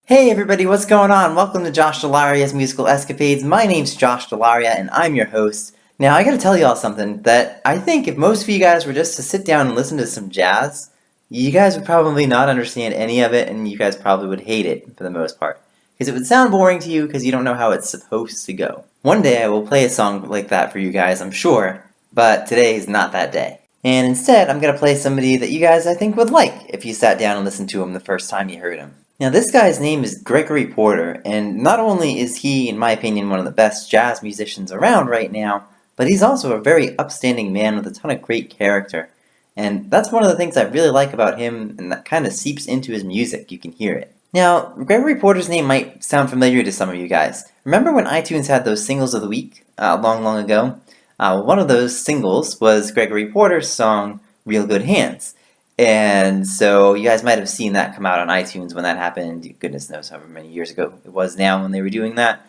Hey everybody, what's going on? Welcome to Josh Dell'Aria's Musical Escapades. My name's Josh Dell'Aria and I'm your host. Now I gotta tell y'all something that I think if most of you guys were just to sit down and listen to some jazz, you guys would probably not understand any of it and you guys probably would hate it for the most part. Because it would sound boring to you because you don't know how it's supposed to go. One day I will play a song like that for you guys, I'm sure, but today is not that day. And instead I'm gonna play somebody that you guys I think would like if you sat down and listened to him the first time you heard him. Now this guy's name is Gregory Porter, and not only is he, in my opinion, one of the best jazz musicians around right now, but he's also a very upstanding man with a ton of great character. And that's one of the things I really like about him, and that kind of seeps into his music, you can hear it. Now, Gregory Porter's name might sound familiar to some of you guys. Remember when iTunes had those singles of the week, long ago? One of those singles was Gregory Porter's song, Real Good Hands. And so you guys might have seen that come out on iTunes when that happened. Goodness knows however many years ago it was now when they were doing that.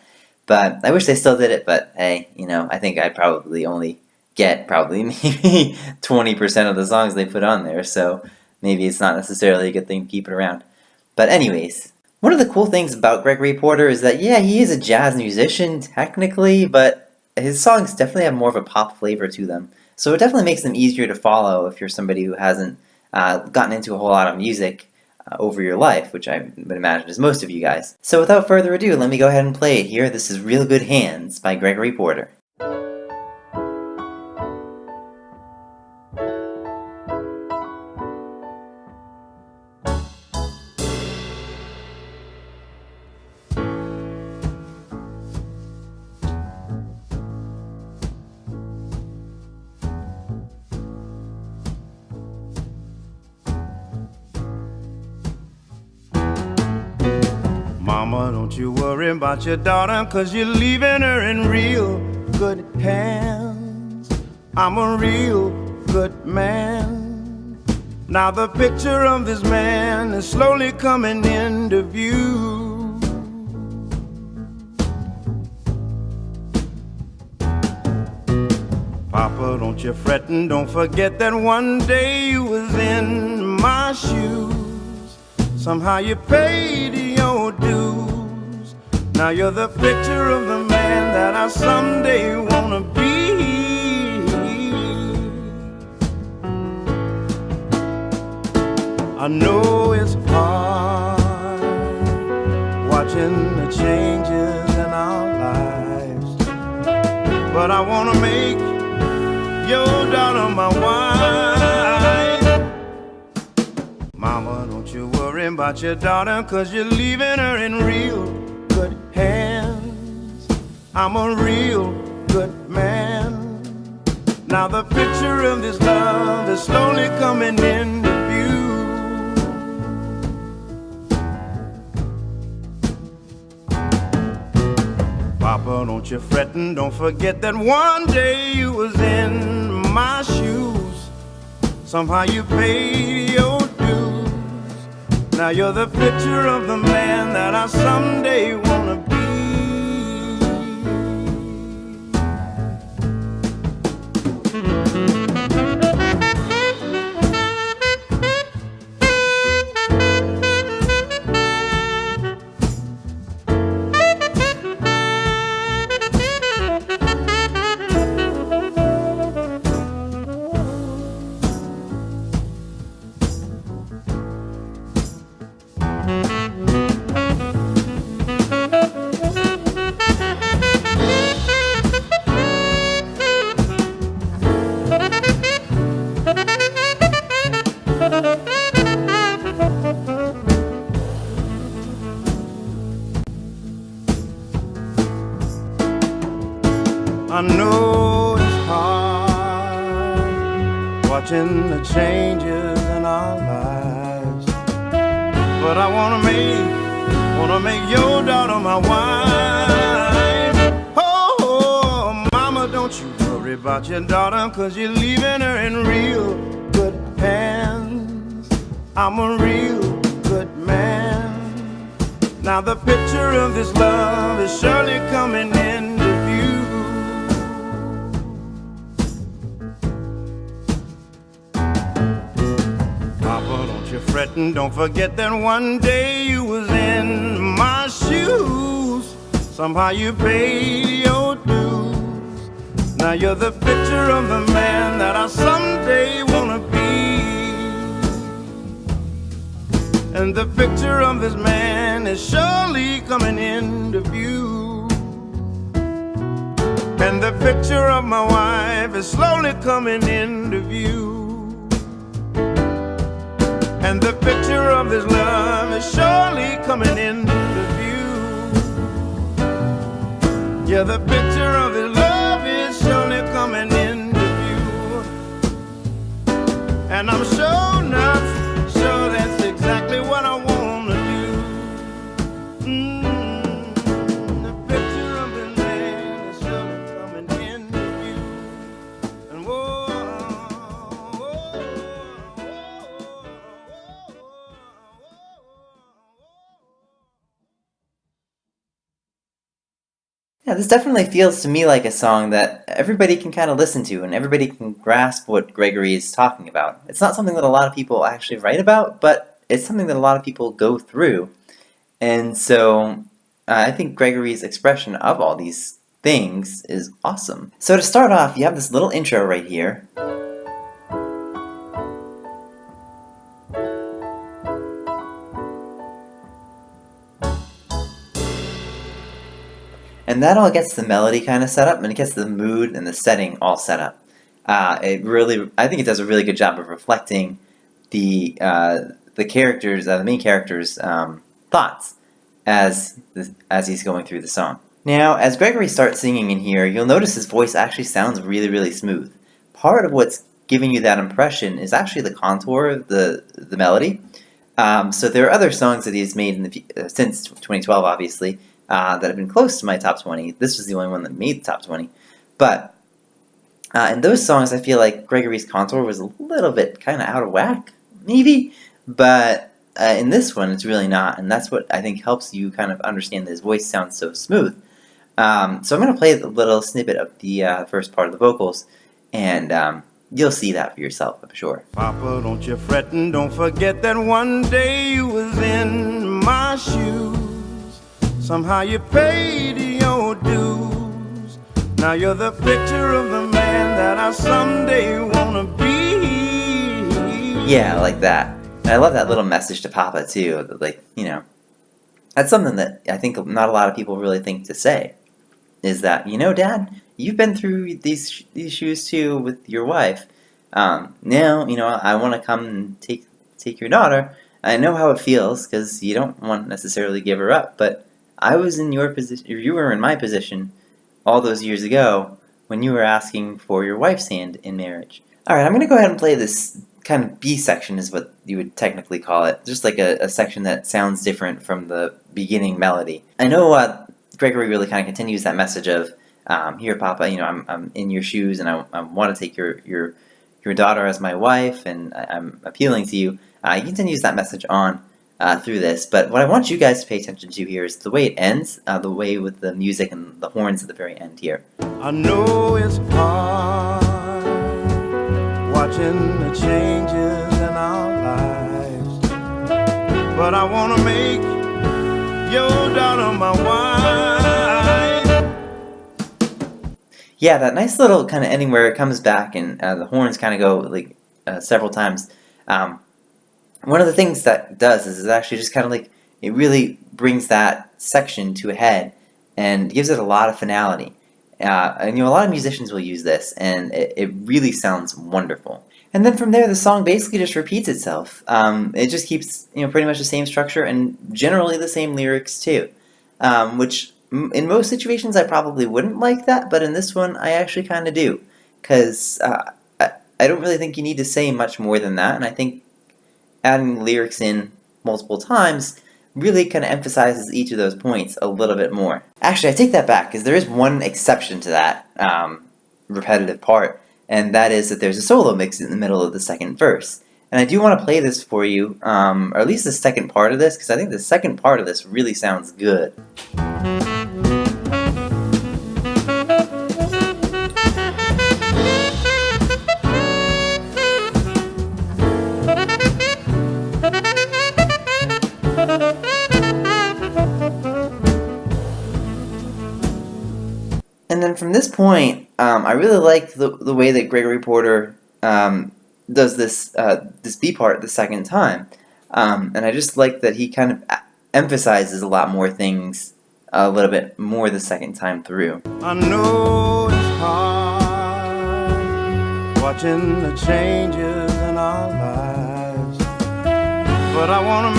But I wish they still did it, but hey, I think I'd probably only get maybe 20% of the songs they put on there, so maybe it's not necessarily a good thing to keep it around. But anyways, one of the cool things about Gregory Porter is that, yeah, he is a jazz musician technically, but his songs definitely have more of a pop flavor to them. So it definitely makes them easier to follow if you're somebody who hasn't gotten into a whole lot of music over your life, which I would imagine is most of you guys. So without further ado, let me go ahead and play it here. This is Real Good Hands by Gregory Porter. Mama, don't you worry about your daughter, 'cause you're leaving her in real good hands. I'm a real good man. Now the picture of this man is slowly coming into view. Papa, don't you fret and don't forget that one day you was in my shoes. Somehow you paid your dues. Now you're the picture of the man that I someday wanna be. I know it's hard watching the changes in our lives, but I wanna make your daughter my wife. Mama, don't you worry about your daughter, 'cause you're leaving her in real good hands. I'm a real good man. Now the picture of this love is slowly coming into view. Papa, don't you fret and don't forget that one day you was in my shoes. Somehow you paid your dues. Now you're the picture of the man that I someday wanna be. I know it's hard watching the changes in our lives, but I wanna make your daughter my wife. Oh, mama, don't you worry about your daughter, 'cause you're leaving her in real good hands. I'm a real good man. Now the picture of this love is surely coming into view. Papa, don't you fret and don't forget that one day you was in Somehow you paid your dues. Now you're the picture of the man that I someday wanna be. And the picture of this man is surely coming into view. And the picture of my wife is slowly coming into view. And the picture of this love is surely coming into view. Yeah, the picture of this love is surely coming into view. And I'm sure enough, sure that's exactly what I want to do. The picture of this man is surely coming into view. And whoa, Yeah, this definitely feels to me like a song that everybody can kind of listen to and everybody can grasp what Gregory is talking about. It's not something that a lot of people actually write about, but it's something that a lot of people go through. And so I think Gregory's expression of all these things is awesome. So to start off, you have this little intro right here. And that all gets the melody kind of set up, and it gets the mood and the setting all set up. I think it does a really good job of reflecting the characters, the main character's thoughts as he's going through the song. Now, as Gregory starts singing in here, you'll notice his voice actually sounds really, really smooth. Part of what's giving you that impression is actually the contour of the melody. So there are other songs that he's made since 2012, obviously, that have been close to my top 20. This was the only one that made the top 20. But in those songs, I feel like Gregory's contour was a little bit kind of out of whack, maybe. But in this one, it's really not. And that's what I think helps you kind of understand that his voice sounds so smooth. So I'm going to play a little snippet of the first part of the vocals. And you'll see that for yourself, I'm sure. Papa, don't you fret and don't forget that one day you was in my shoes. Somehow you paid your dues. Now you're the picture of the man that I someday wanna be. Yeah, like that. And I love that little message to Papa too. Like, that's something that I think not a lot of people really think to say. Is that, Dad, you've been through these shoes too with your wife. Now, I want to come and take your daughter. I know how it feels because you don't want to necessarily give her up, but I was in your position, or you were in my position all those years ago when you were asking for your wife's hand in marriage. Alright, I'm going to go ahead and play this kind of B section is what you would technically call it. Just like a section that sounds different from the beginning melody. I know Gregory really kind of continues that message of, here Papa, I'm in your shoes and I want to take your daughter as my wife and I'm appealing to you. He continues that message on through this, but what I want you guys to pay attention to here is the way it ends, the way with the music and the horns at the very end here. I know it's hard watching the changes in our lives, but I want to make your daughter my wife. Yeah, that nice little kind of ending where it comes back and the horns kind of go like several times. One of the things that does is it actually just kind of like, it really brings that section to a head and gives it a lot of finality. And a lot of musicians will use this and it really sounds wonderful. And then from there the song basically just repeats itself. It just keeps pretty much the same structure and generally the same lyrics too. Which in most situations I probably wouldn't like that, but in this one I actually kind of do. Because I don't really think you need to say much more than that, and I think adding lyrics in multiple times really kind of emphasizes each of those points a little bit more. Actually, I take that back, because there is one exception to that repetitive part, and that is that there's a solo mix in the middle of the second verse. And I do want to play this for you, or at least the second part of this, because I think the second part of this really sounds good. And then from this point, I really like the way that Gregory Porter does this B part the second time, and I just like that he kind of emphasizes a lot more things a little bit more the second time through. I know it's hard watching the changes in our lives, but I wanna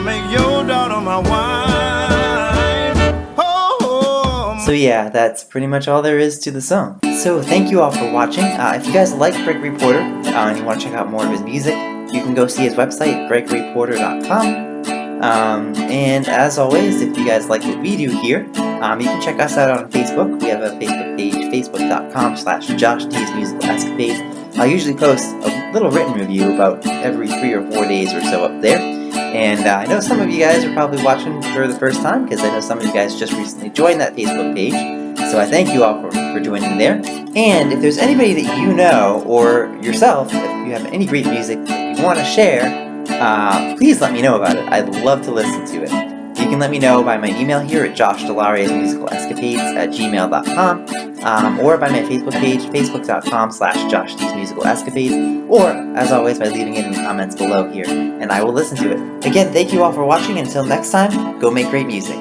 make your daughter my wife. Oh. So yeah, that's pretty much all there is to the song. So thank you all for watching. If you guys like Gregory Porter and you want to check out more of his music, you can go see his website, gregoryporter.com. And as always, if you guys like what we do here, you can check us out on Facebook. We have a Facebook page, facebook.com/JoshD'sMusicalEscapades. I usually post a little written review about every 3 or 4 days or so up there. And I know some of you guys are probably watching for the first time, because I know some of you guys just recently joined that Facebook page. So I thank you all for joining there. And if there's anybody that you know, or yourself, if you have any great music that you want to share, please let me know about it. I'd love to listen to it. You can let me know by my email here at joshdell'Ariasmusicalescapades@gmail.com, or by my Facebook page, facebook.com/JoshD'sMusicalEscapades, or, as always, by leaving it in the comments below here, and I will listen to it. Again, thank you all for watching. Until next time, go make great music.